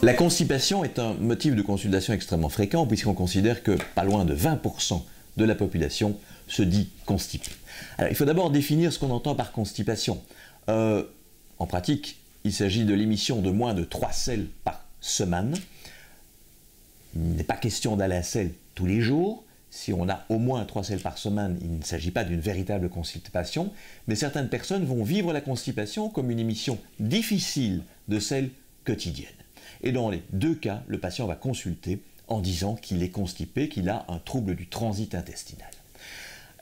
La constipation est un motif de consultation extrêmement fréquent puisqu'on considère que pas loin de 20% de la population se dit constipée. Alors il faut d'abord définir ce qu'on entend par constipation. En pratique, il s'agit de l'émission de moins de 3 selles par semaine. Il n'est pas question d'aller à selle tous les jours. Si on a au moins 3 selles par semaine, il ne s'agit pas d'une véritable constipation, mais certaines personnes vont vivre la constipation comme une émission difficile de selles quotidiennes. Et dans les deux cas, le patient va consulter en disant qu'il est constipé, qu'il a un trouble du transit intestinal.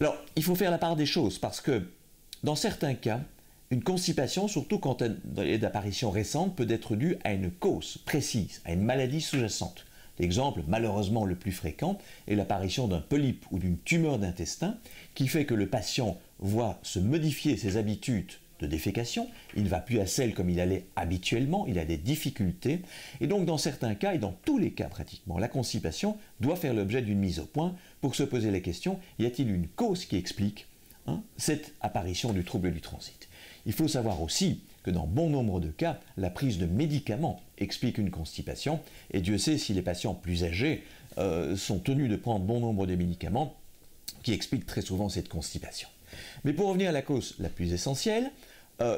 Alors, il faut faire la part des choses parce que dans certains cas, une constipation, surtout quand elle est d'apparition récente, peut être due à une cause précise, à une maladie sous-jacente. L'exemple malheureusement le plus fréquent est l'apparition d'un polype ou d'une tumeur d'intestin qui fait que le patient voit se modifier ses habitudes de défécation, il ne va plus à selle comme il allait habituellement, il a des difficultés, et donc dans certains cas, et dans tous les cas pratiquement, la constipation doit faire l'objet d'une mise au point pour se poser la question, y a-t-il une cause qui explique cette apparition du trouble du transit? Il faut savoir aussi que dans bon nombre de cas, la prise de médicaments explique une constipation, et Dieu sait si les patients plus âgés sont tenus de prendre bon nombre de médicaments qui expliquent très souvent cette constipation. Mais pour revenir à la cause la plus essentielle,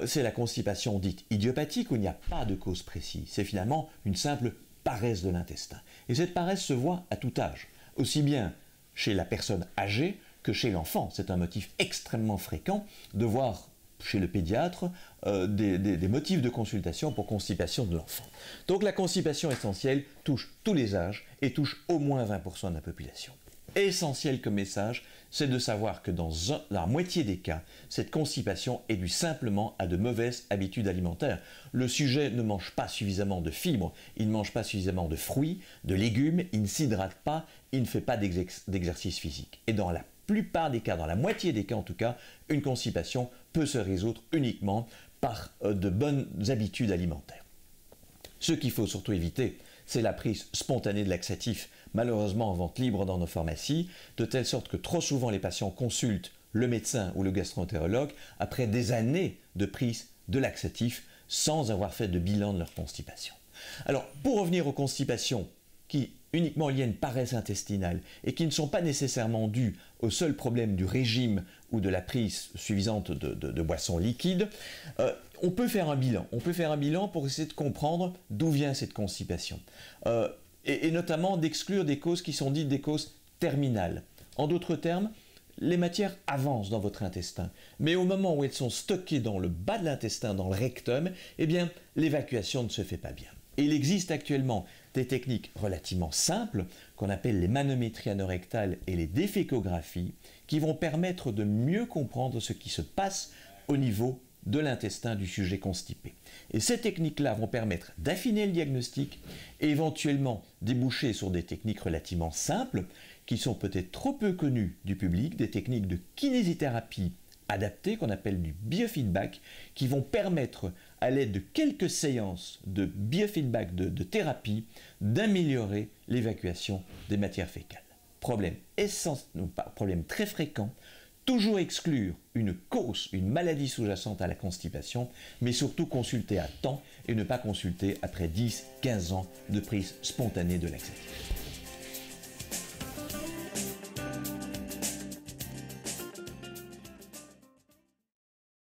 c'est la constipation dite idiopathique où il n'y a pas de cause précise. C'est finalement une simple paresse de l'intestin. Et cette paresse se voit à tout âge, aussi bien chez la personne âgée que chez l'enfant. C'est un motif extrêmement fréquent de voir chez le pédiatre des motifs de consultation pour constipation de l'enfant. Donc la constipation essentielle touche tous les âges et touche au moins 20% de la population. Essentiel comme message, c'est de savoir que dans la moitié des cas, cette constipation est due simplement à de mauvaises habitudes alimentaires. Le sujet ne mange pas suffisamment de fibres, il ne mange pas suffisamment de fruits, de légumes, il ne s'hydrate pas, il ne fait pas d'exercice physique. Et dans la plupart des cas, dans la moitié des cas en tout cas, une constipation peut se résoudre uniquement par de bonnes habitudes alimentaires. Ce qu'il faut surtout éviter, c'est la prise spontanée de laxatifs, malheureusement en vente libre dans nos pharmacies, de telle sorte que trop souvent les patients consultent le médecin ou le gastro-entérologue après des années de prise de laxatifs sans avoir fait de bilan de leur constipation. Alors, pour revenir aux constipations qui uniquement liées à une paresse intestinale et qui ne sont pas nécessairement dues au seul problème du régime ou de la prise suffisante de boissons liquides, on peut faire un bilan. On peut faire un bilan pour essayer de comprendre d'où vient cette constipation. Et notamment d'exclure des causes qui sont dites des causes terminales. En d'autres termes, les matières avancent dans votre intestin, mais au moment où elles sont stockées dans le bas de l'intestin, dans le rectum, eh bien, l'évacuation ne se fait pas bien. Et il existe actuellement des techniques relativement simples, qu'on appelle les manométries anorectales et les défécographies, qui vont permettre de mieux comprendre ce qui se passe au niveau de l'intestin du sujet constipé. Et ces techniques-là vont permettre d'affiner le diagnostic et éventuellement déboucher sur des techniques relativement simples qui sont peut-être trop peu connues du public, des techniques de kinésithérapie adaptées qu'on appelle du biofeedback qui vont permettre à l'aide de quelques séances de biofeedback, de thérapie, d'améliorer l'évacuation des matières fécales. Problème très fréquent, toujours exclure une cause, une maladie sous-jacente à la constipation, mais surtout consulter à temps et ne pas consulter après 10-15 ans de prise spontanée de laxatifs.